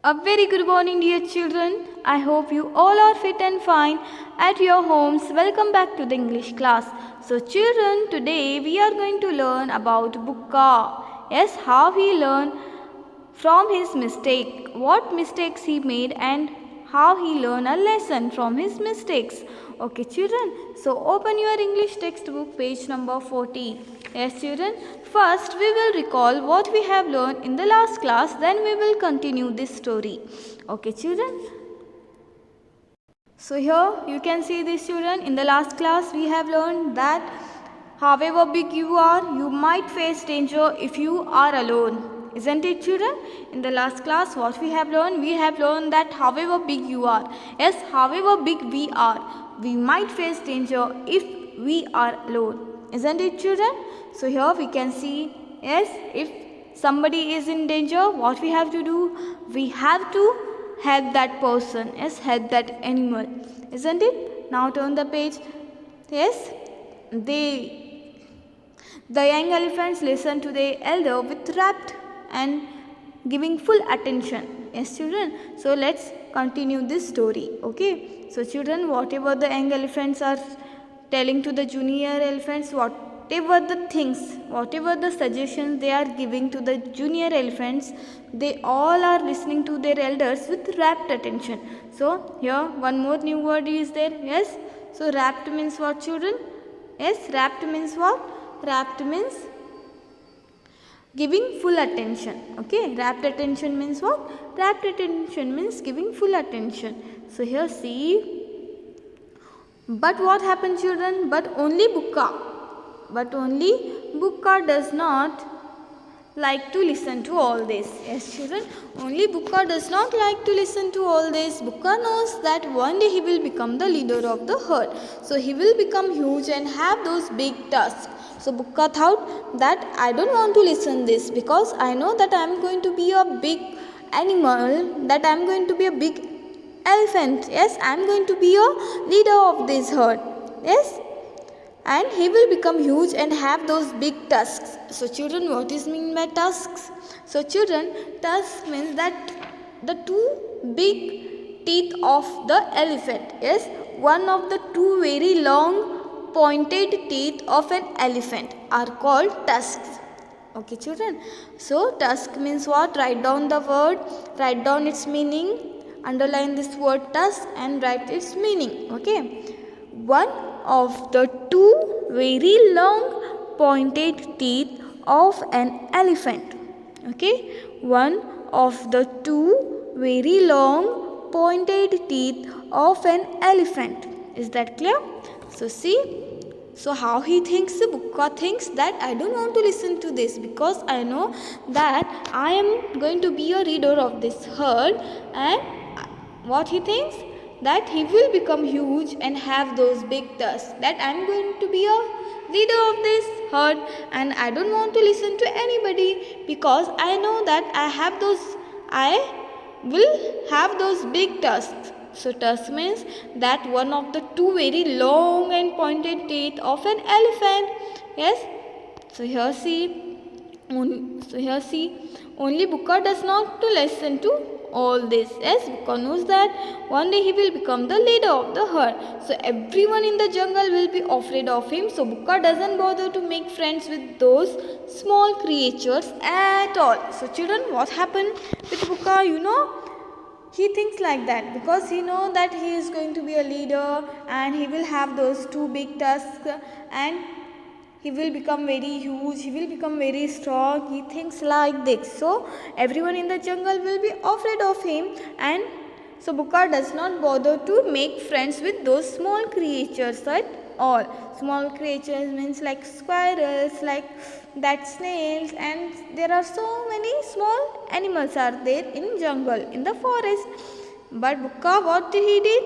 A very good morning, dear children. I hope you all are fit and fine at your homes. Welcome back to the English class. So, children, today we are going to learn about Bukka. Yes, how he learned from his mistake, what mistakes he made, and how he learned a lesson from his mistakes. Okay, children. So, open your English textbook, page number 40. Yes, children. First, we will recall what we have learned in the last class, then we will continue this story. Okay, children. So, here you can see this, children. In the last class, we have learned that however big you are, you might face danger if you are alone. Isn't it, children? In the last class, what we have learned? We have learned that however big you are, yes, however big we are, we might face danger if we are alone. Isn't it, children? So here we can see, yes, if somebody is in danger, what we have to do? We have to help that person, yes, help that animal. Isn't it? Now turn the page. Yes, the young elephants listen to the elder with rapt and giving full attention. Yes, children. So let's continue this story. Okay. So children, whatever the young elephants are telling to the junior elephants, whatever the things, whatever the suggestions they are giving to the junior elephants, they all are listening to their elders with rapt attention. So here one more new word is there. Yes. So rapt means what, children? Yes, rapt means what? Rapt means giving full attention. Okay, rapt attention means what? Rapt attention means giving full attention. So here see. But what happened, children? But only Bukka does not like to listen to all this. Yes, children, only Bukka does not like to listen to all this. Bukka knows that one day he will become the leader of the herd. So he will become huge and have those big tusks. So Bukka thought that I don't want to listen this, because I know that I am going to be a big animal, that I am going to be a big elephant. Yes, I am going to be a leader of this herd. Yes, and he will become huge and have those big tusks. So children, what is mean by tusks? So children, tusks means that the two big teeth of the elephant. Yes, one of the two very long pointed teeth of an elephant are called tusks. Okay, children. So tusk means what? Write down the word, write down its meaning, underline this word tusk and write its meaning. Okay. One of the two very long pointed teeth of an elephant. Okay. One of the two very long pointed teeth of an elephant. Is that clear? So see. So how he thinks? Bukka thinks that I don't want to listen to this, because I know that I am going to be a leader of this herd, and what he thinks? That he will become huge and have those big tusks, that I am going to be a leader of this herd, and I don't want to listen to anybody, because I know that I will have those big tusks. So tusk means that one of the two very long and pointed teeth of an elephant. Yes. So here see, only Bukka does not to listen to all this. Yes, Bukka knows that one day he will become the leader of the herd. So everyone in the jungle will be afraid of him. So Bukka doesn't bother to make friends with those small creatures at all. So children, what happened with Bukka? You know, he thinks like that because he knows that he is going to be a leader and he will have those two big tusks and he will become very huge, he will become very strong. He thinks like this. So everyone in the jungle will be afraid of him, and so Bukka does not bother to make friends with those small creatures at all. Small creatures means like squirrels, like that snails, and there are so many small animals are there in jungle, in the forest. But Bukka, what he did?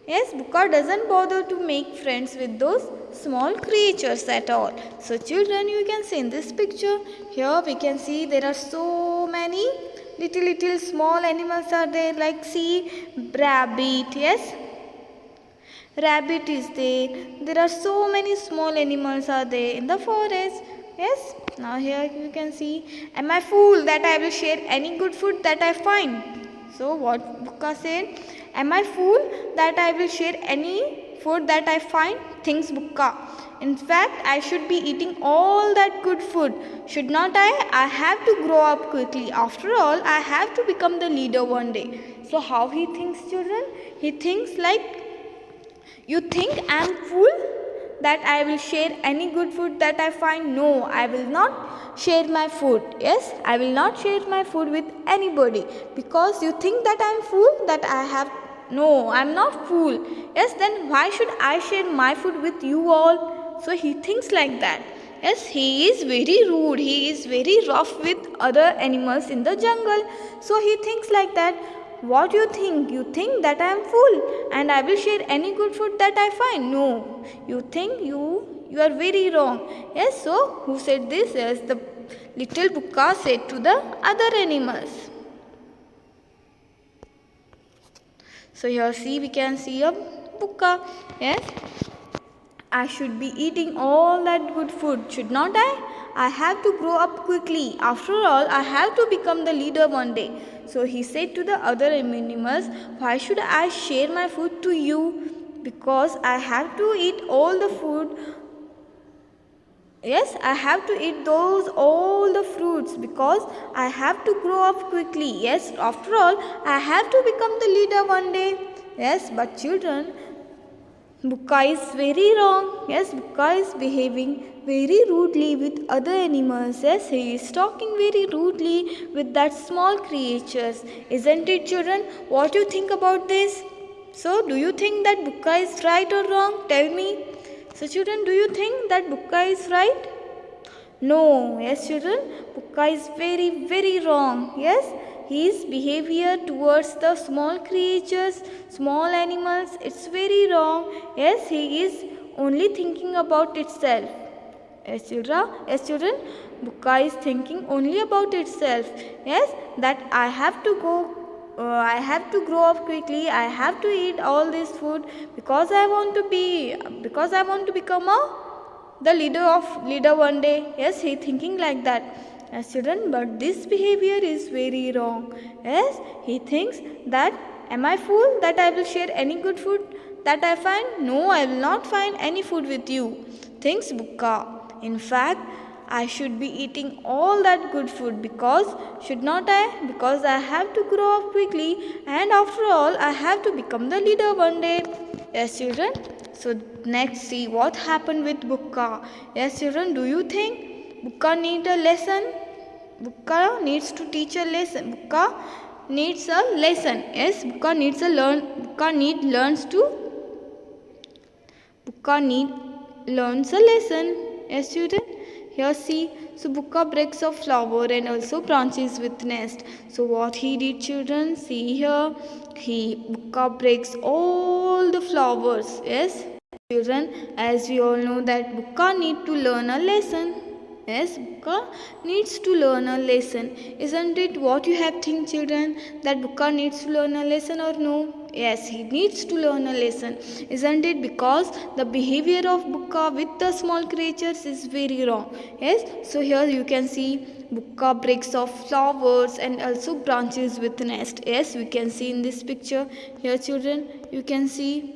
Yes, Bukka doesn't bother to make friends with those small creatures at all. So children, you can see in this picture, here we can see there are so many little small animals are there, like see rabbit. Yes, rabbit is there are so many small animals are there in the forest. Yes, now here you can see, am I fool that I will share any good food that I find? So what Bukka said? Am I fool that I will share any food that I find? Thinks Bukka. In fact, I should be eating all that good food. Should not I? I have to grow up quickly. After all, I have to become the leader one day. So how he thinks, children? He thinks like, you think I am fool that I will share any good food that I find? No, I will not share my food. Yes, I will not share my food with anybody, because you think that I am fool that I have. No, I am not fool. Yes, then why should I share my food with you all? So he thinks like that. Yes, he is very rude. He is very rough with other animals in the jungle. So he thinks like that. What you think? You think that I am fool and I will share any good food that I find? No, you think you are very wrong. Yes, so who said this? Yes, the little Bukka said to the other animals. So here see, we can see a Bukka. Yes, I should be eating all that good food, should not I? I have to grow up quickly. After all, I have to become the leader one day. So he said to the other animals, why should I share my food to you? Because I have to eat all the food. Yes, I have to eat all the fruits, because I have to grow up quickly. Yes, after all, I have to become the leader one day. Yes, but children, Bukka is very wrong. Yes, Bukka is behaving very rudely with other animals. Yes, he is talking very rudely with that small creatures. Isn't it, children? What do you think about this? So, do you think that Bukka is right or wrong? Tell me. So, children, do you think that Bukka is right? No. Yes, children, Bukka is very, very wrong. Yes, his behavior towards the small creatures, small animals, it's very wrong. Yes, he is only thinking about itself. Yes, children, Bukka is thinking only about itself. Yes, that I have to grow up quickly. I have to eat all this food because I want to become the leader one day. Yes, he thinking like that. Yes, children, but this behavior is very wrong. Yes, he thinks that, am I fool that I will share any good food that I find? No, I will not find any food with you. Thinks Bukka. In fact, I should be eating all that good food, because should not I? Because I have to grow up quickly, and after all, I have to become the leader one day. Yes, children. So next, see what happened with Bukka. Yes, children, do you think Bukka need a lesson? Bukka needs to teach a lesson. Bukka needs a lesson. Yes, Bukka needs a learn. Bukka learns a lesson. Yes, children. Here see. So Bukka breaks a flower and also branches with nest. So what he did, children? See here. Bukka breaks all the flowers. Yes, children. As we all know that Bukka need to learn a lesson. Yes, Bukka needs to learn a lesson. Isn't it what you have think, children? That Bukka needs to learn a lesson or no? Yes, he needs to learn a lesson. Isn't it? Because the behavior of Bukka with the small creatures is very wrong. Yes, so here you can see Bukka breaks off flowers and also branches with nest. Yes, we can see in this picture. Here, children, you can see.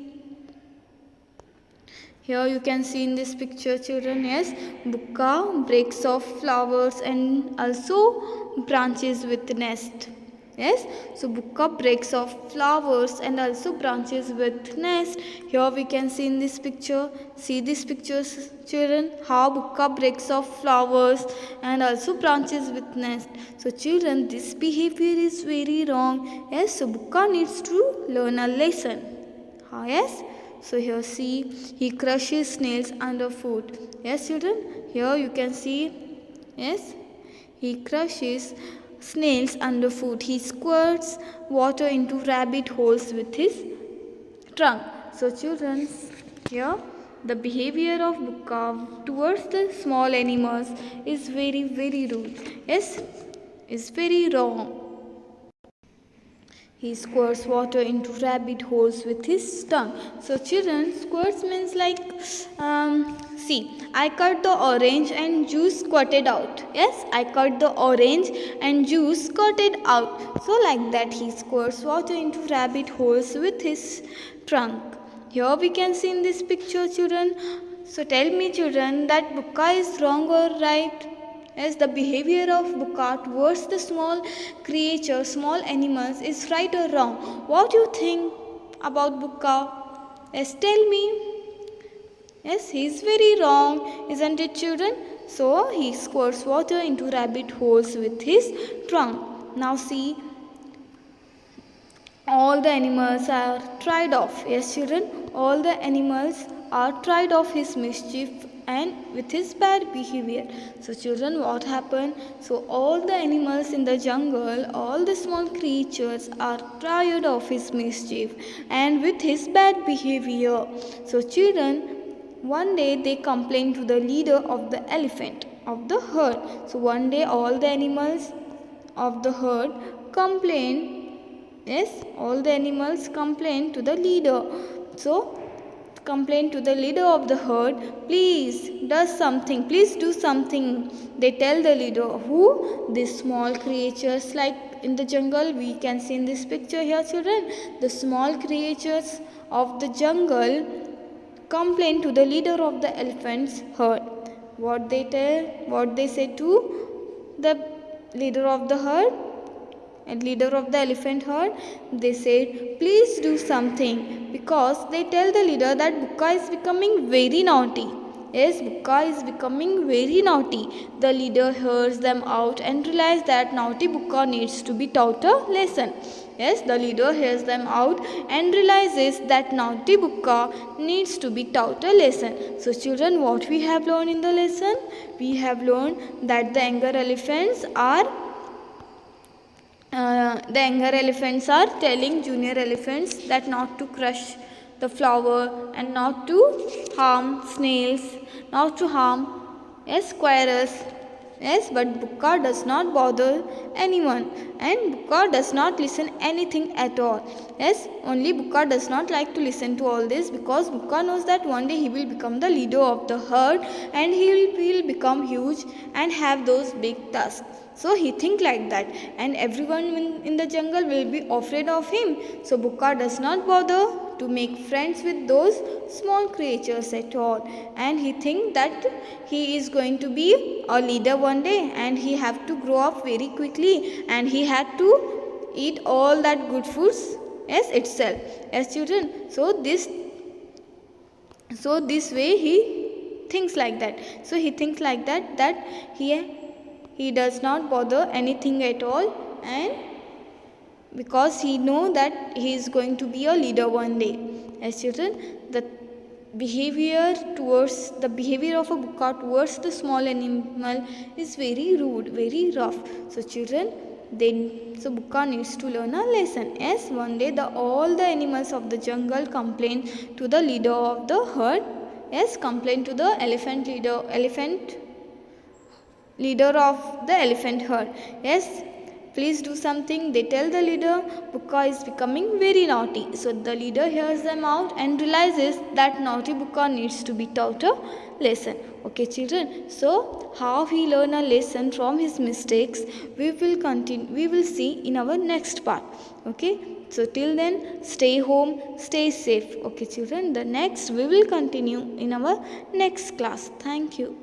Here you can see in this picture, children, yes, Bukka breaks off flowers and also branches with nest. Yes, so Bukka breaks off flowers and also branches with nest. Here we can see in this picture. See this picture, children, how Bukka breaks off flowers and also branches with nest. So children, this behavior is very wrong. Yes, so Bukka needs to learn a lesson. Yes. So here see, he crushes snails underfoot. Yes, children, here you can see, yes, he crushes snails underfoot. He squirts water into rabbit holes with his trunk. So children, here the behavior of Bukka towards the small animals is very, very rude. Yes, is very wrong. He squirts water into rabbit holes with his tongue. So children, squirts means like, see, I cut the orange and juice squirted out. Yes, I cut the orange and juice squirted out. So like that he squirts water into rabbit holes with his trunk. Here we can see in this picture, children. So tell me, children, that Bukka is wrong or right? Yes, the behavior of Bukka towards the small creatures, small animals is right or wrong? What do you think about Bukka? Yes, tell me. Yes, he is very wrong, isn't it, children? So he squirts water into rabbit holes with his trunk. Now see, all the animals are tried of. Yes, children, all the animals are tried of his mischief and with his bad behavior. So children, what happened? So all the animals in the jungle, all the small creatures are tired of his mischief and with his bad behavior. So children, one day they complained to the leader of the elephant of the herd. So one day all the animals of the herd complained. Yes, all the animals complained to the leader. So complain to the leader of the herd, please do something. They tell the leader. Who? These small creatures, like in the jungle, we can see in this picture here, children, the small creatures of the jungle complain to the leader of the elephant's herd. What they say to the leader of the herd and leader of the elephant herd? They said, please do something, because they tell the leader that Bukka is becoming very naughty. Yes, Bukka is becoming very naughty. The leader hears them out and realizes that naughty Bukka needs to be taught a lesson. Yes, the leader hears them out and realizes that naughty Bukka needs to be taught a lesson. So children, what we have learned in the lesson? We have learned that the younger elephants are telling junior elephants that not to crush the flower and not to harm snails, not to harm squirrels. Yes, but Bukka does not bother anyone and Bukka does not listen anything at all. Yes, only Bukka does not like to listen to all this, because Bukka knows that one day he will become the leader of the herd and he will become huge and have those big tusks. So he thinks like that, and everyone in the jungle will be afraid of him. So Bukka does not bother to make friends with those small creatures at all, and he thinks that he is going to be a leader one day and he have to grow up very quickly and he had to eat all that good foods itself. Yes, children. So this way he thinks like that. So he thinks like that he does not bother anything at all, and because he know that he is going to be a leader one day. As children, the behavior of a Bukka towards the small animal is very rude, very rough. So children, Bukka needs to learn a lesson. Yes, one day all the animals of the jungle complain to the leader of the herd. Yes, complain to the elephant leader of the elephant herd. Yes, please do something. They tell the leader Bukka is becoming very naughty. So the leader hears them out and realizes that naughty Bukka needs to be taught a lesson. Okay, children. So how he learn a lesson from his mistakes, we will see in our next part. Okay. So till then, stay home, stay safe. Okay, children. We will continue in our next class. Thank you.